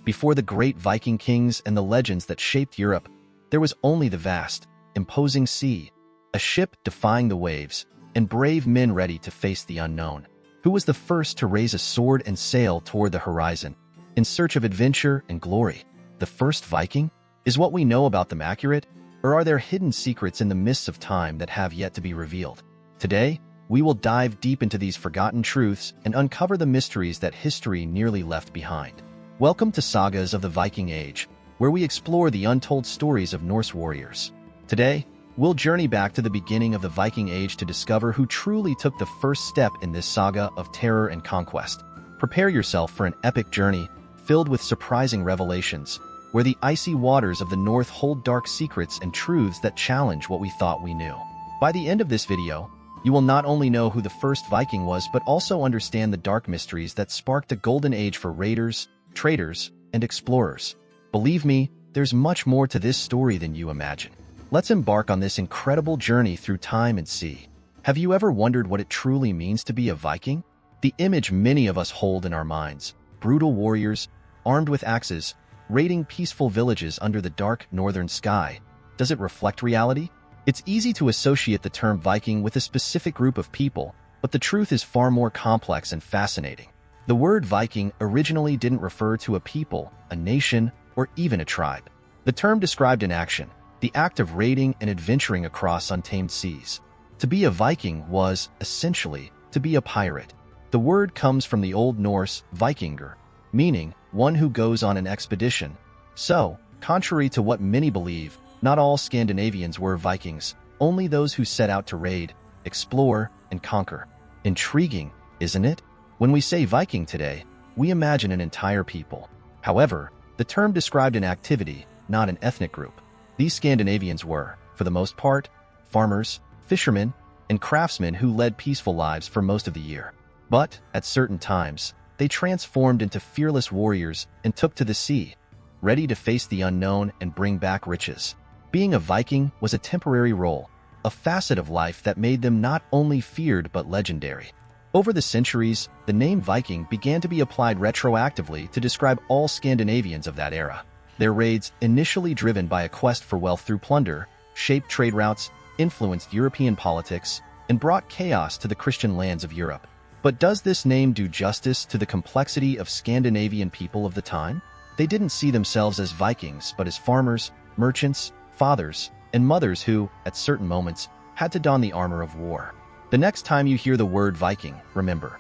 Before the great Viking kings and the legends that shaped Europe, there was only the vast, imposing sea, a ship defying the waves, and brave men ready to face the unknown. Who was the first to raise a sword and sail toward the horizon, in search of adventure and glory? The first Viking? Is what we know about them accurate, or are there hidden secrets in the mists of time that have yet to be revealed? Today, we will dive deep into these forgotten truths and uncover the mysteries that history nearly left behind. Welcome to Sagas of the Viking Age, where we explore the untold stories of Norse warriors. Today, we'll journey back to the beginning of the Viking Age to discover who truly took the first step in this saga of terror and conquest. Prepare yourself for an epic journey filled with surprising revelations, where the icy waters of the North hold dark secrets and truths that challenge what we thought we knew. By the end of this video, you will not only know who the first Viking was, but also understand the dark mysteries that sparked a golden age for raiders, traders, and explorers. Believe me, there's much more to this story than you imagine. Let's embark on this incredible journey through time and sea. Have you ever wondered what it truly means to be a Viking? The image many of us hold in our minds, brutal warriors, armed with axes, raiding peaceful villages under the dark northern sky. Does it reflect reality? It's easy to associate the term Viking with a specific group of people, but the truth is far more complex and fascinating. The word Viking originally didn't refer to a people, a nation, or even a tribe. The term described an action, the act of raiding and adventuring across untamed seas. To be a Viking was, essentially, to be a pirate. The word comes from the Old Norse Vikingur, meaning one who goes on an expedition. So, contrary to what many believe, not all Scandinavians were Vikings, only those who set out to raid, explore, and conquer. Intriguing, isn't it? When we say Viking today, we imagine an entire people. However, the term described an activity, not an ethnic group. These Scandinavians were, for the most part, farmers, fishermen, and craftsmen who led peaceful lives for most of the year. But, at certain times, they transformed into fearless warriors and took to the sea, ready to face the unknown and bring back riches. Being a Viking was a temporary role, a facet of life that made them not only feared but legendary. Over the centuries, the name Viking began to be applied retroactively to describe all Scandinavians of that era. Their raids, initially driven by a quest for wealth through plunder, shaped trade routes, influenced European politics, and brought chaos to the Christian lands of Europe. But does this name do justice to the complexity of Scandinavian people of the time? They didn't see themselves as Vikings, but as farmers, merchants, fathers, and mothers who, at certain moments, had to don the armor of war. The next time you hear the word Viking, remember,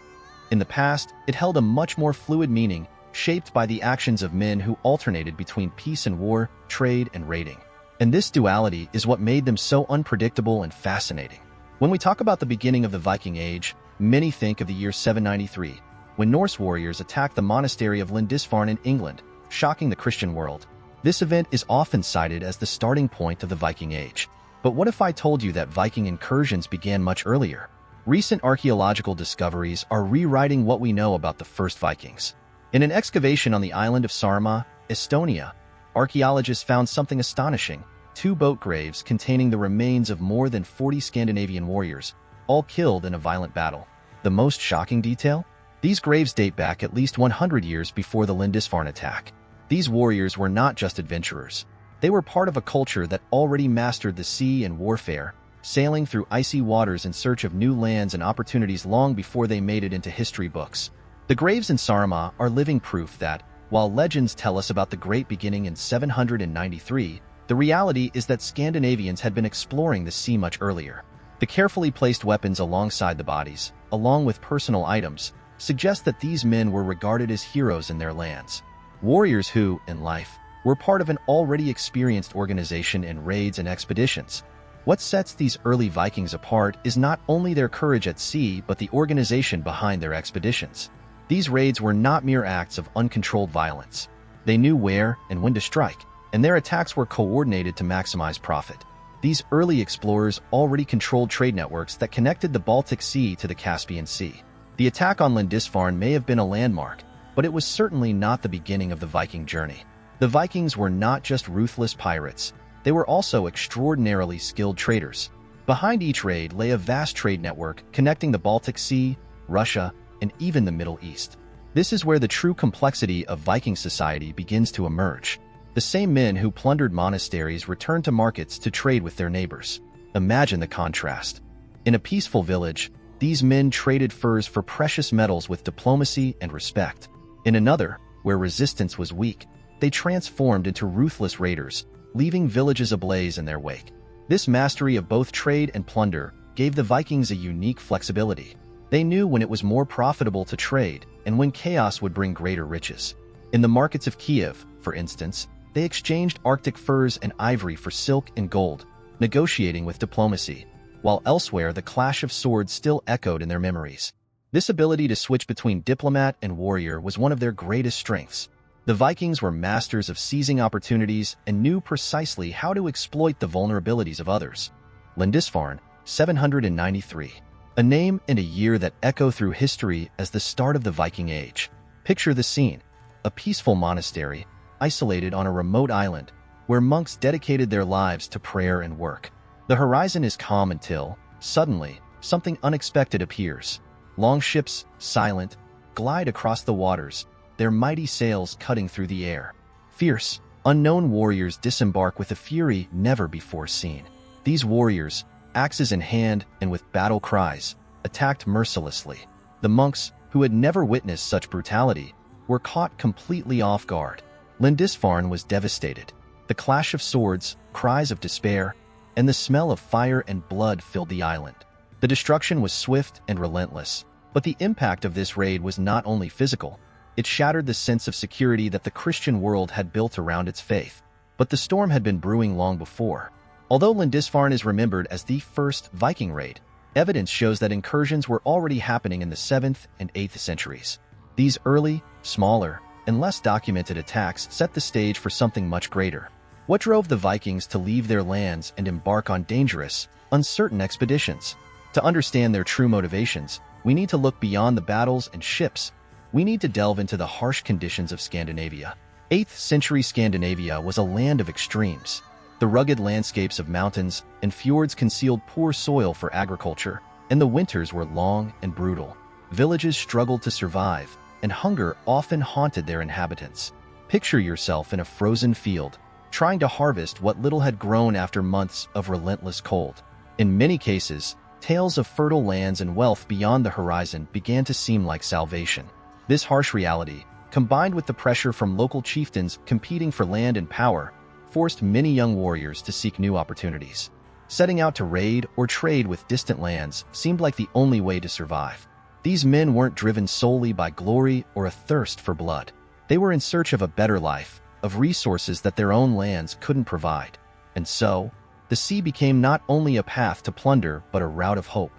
in the past, it held a much more fluid meaning, shaped by the actions of men who alternated between peace and war, trade and raiding. And this duality is what made them so unpredictable and fascinating. When we talk about the beginning of the Viking Age, many think of the year 793, when Norse warriors attacked the monastery of Lindisfarne in England, shocking the Christian world. This event is often cited as the starting point of the Viking Age. But what if I told you that Viking incursions began much earlier? Recent archaeological discoveries are rewriting what we know about the first Vikings. In an excavation on the island of Saaremaa, Estonia, archaeologists found something astonishing: 2 boat graves containing the remains of more than 40 Scandinavian warriors, all killed in a violent battle. The most shocking detail? These graves date back at least 100 years before the Lindisfarne attack. These warriors were not just adventurers. They were part of a culture that already mastered the sea and warfare, sailing through icy waters in search of new lands and opportunities long before they made it into history books. The graves in Saaremaa are living proof that, while legends tell us about the great beginning in 793, the reality is that Scandinavians had been exploring the sea much earlier. The carefully placed weapons alongside the bodies, along with personal items, suggest that these men were regarded as heroes in their lands. Warriors who, in life, were part of an already experienced organization in raids and expeditions. What sets these early Vikings apart is not only their courage at sea but the organization behind their expeditions. These raids were not mere acts of uncontrolled violence. They knew where and when to strike, and their attacks were coordinated to maximize profit. These early explorers already controlled trade networks that connected the Baltic Sea to the Caspian Sea. The attack on Lindisfarne may have been a landmark, but it was certainly not the beginning of the Viking journey. The Vikings were not just ruthless pirates, they were also extraordinarily skilled traders. Behind each raid lay a vast trade network connecting the Baltic Sea, Russia, and even the Middle East. This is where the true complexity of Viking society begins to emerge. The same men who plundered monasteries returned to markets to trade with their neighbors. Imagine the contrast. In a peaceful village, these men traded furs for precious metals with diplomacy and respect. In another, where resistance was weak, they transformed into ruthless raiders, leaving villages ablaze in their wake. This mastery of both trade and plunder gave the Vikings a unique flexibility. They knew when it was more profitable to trade and when chaos would bring greater riches. In the markets of Kiev, for instance, they exchanged Arctic furs and ivory for silk and gold, negotiating with diplomacy, while elsewhere the clash of swords still echoed in their memories. This ability to switch between diplomat and warrior was one of their greatest strengths. The Vikings were masters of seizing opportunities and knew precisely how to exploit the vulnerabilities of others. Lindisfarne, 793. A name and a year that echo through history as the start of the Viking Age. Picture the scene: a peaceful monastery, isolated on a remote island, where monks dedicated their lives to prayer and work. The horizon is calm until, suddenly, something unexpected appears. Long ships, silent, glide across the waters, their mighty sails cutting through the air. Fierce, unknown warriors disembark with a fury never before seen. These warriors, axes in hand and with battle cries, attacked mercilessly. The monks, who had never witnessed such brutality, were caught completely off guard. Lindisfarne was devastated. The clash of swords, cries of despair, and the smell of fire and blood filled the island. The destruction was swift and relentless, but the impact of this raid was not only physical. It shattered the sense of security that the Christian world had built around its faith. But the storm had been brewing long before. Although Lindisfarne is remembered as the first Viking raid, evidence shows that incursions were already happening in the 7th and 8th centuries. These early, smaller, and less documented attacks set the stage for something much greater. What drove the Vikings to leave their lands and embark on dangerous, uncertain expeditions? To understand their true motivations, we need to look beyond the battles and ships. We need to delve into the harsh conditions of Scandinavia. 8th century Scandinavia was a land of extremes. The rugged landscapes of mountains and fjords concealed poor soil for agriculture, and the winters were long and brutal. Villages struggled to survive, and hunger often haunted their inhabitants. Picture yourself in a frozen field, trying to harvest what little had grown after months of relentless cold. In many cases, tales of fertile lands and wealth beyond the horizon began to seem like salvation. This harsh reality, combined with the pressure from local chieftains competing for land and power, forced many young warriors to seek new opportunities. Setting out to raid or trade with distant lands seemed like the only way to survive. These men weren't driven solely by glory or a thirst for blood. They were in search of a better life, of resources that their own lands couldn't provide. And so, the sea became not only a path to plunder but a route of hope.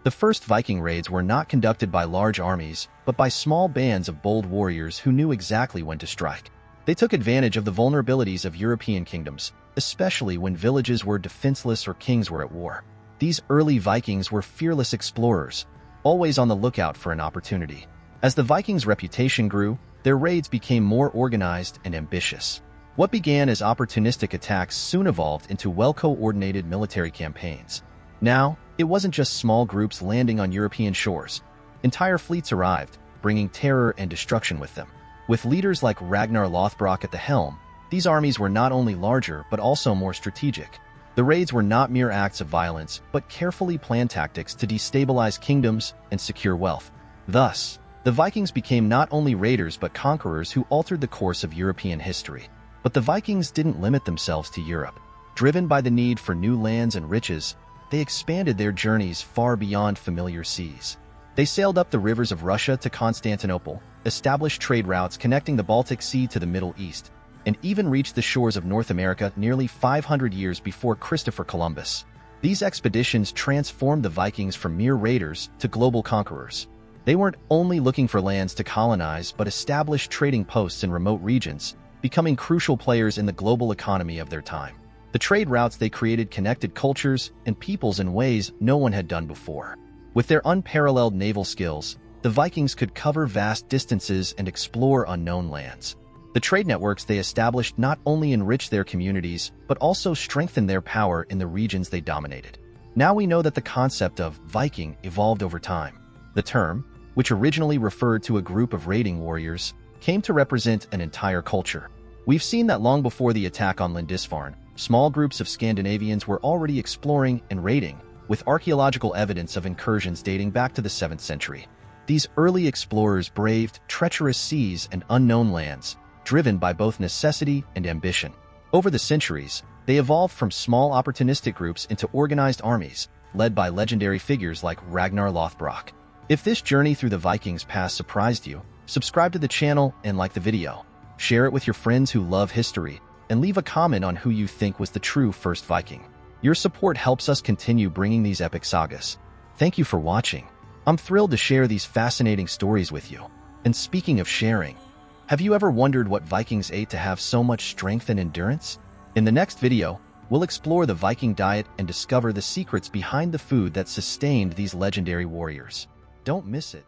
The first Viking raids were not conducted by large armies, but by small bands of bold warriors who knew exactly when to strike. They took advantage of the vulnerabilities of European kingdoms, especially when villages were defenseless or kings were at war. These early Vikings were fearless explorers, always on the lookout for an opportunity. As the Vikings' reputation grew, their raids became more organized and ambitious. What began as opportunistic attacks soon evolved into well-coordinated military campaigns. Now, it wasn't just small groups landing on European shores. Entire fleets arrived, bringing terror and destruction with them. With leaders like Ragnar Lothbrok at the helm, these armies were not only larger but also more strategic. The raids were not mere acts of violence, but carefully planned tactics to destabilize kingdoms and secure wealth. Thus, the Vikings became not only raiders but conquerors who altered the course of European history. But the Vikings didn't limit themselves to Europe. Driven by the need for new lands and riches, they expanded their journeys far beyond familiar seas. They sailed up the rivers of Russia to Constantinople, established trade routes connecting the Baltic Sea to the Middle East, and even reached the shores of North America nearly 500 years before Christopher Columbus. These expeditions transformed the Vikings from mere raiders to global conquerors. They weren't only looking for lands to colonize but established trading posts in remote regions, becoming crucial players in the global economy of their time. The trade routes they created connected cultures and peoples in ways no one had done before. With their unparalleled naval skills, the Vikings could cover vast distances and explore unknown lands. The trade networks they established not only enriched their communities, but also strengthened their power in the regions they dominated. Now we know that the concept of Viking evolved over time. The term, which originally referred to a group of raiding warriors, came to represent an entire culture. We've seen that long before the attack on Lindisfarne, small groups of Scandinavians were already exploring and raiding, with archaeological evidence of incursions dating back to the 7th century. These early explorers braved treacherous seas and unknown lands, driven by both necessity and ambition. Over the centuries, they evolved from small opportunistic groups into organized armies, led by legendary figures like Ragnar Lothbrok. If this journey through the Vikings past surprised you, subscribe to the channel and like the video. Share it with your friends who love history, and leave a comment on who you think was the true first Viking. Your support helps us continue bringing these epic sagas. Thank you for watching. I'm thrilled to share these fascinating stories with you. And speaking of sharing, have you ever wondered what Vikings ate to have so much strength and endurance? In the next video, we'll explore the Viking diet and discover the secrets behind the food that sustained these legendary warriors. Don't miss it.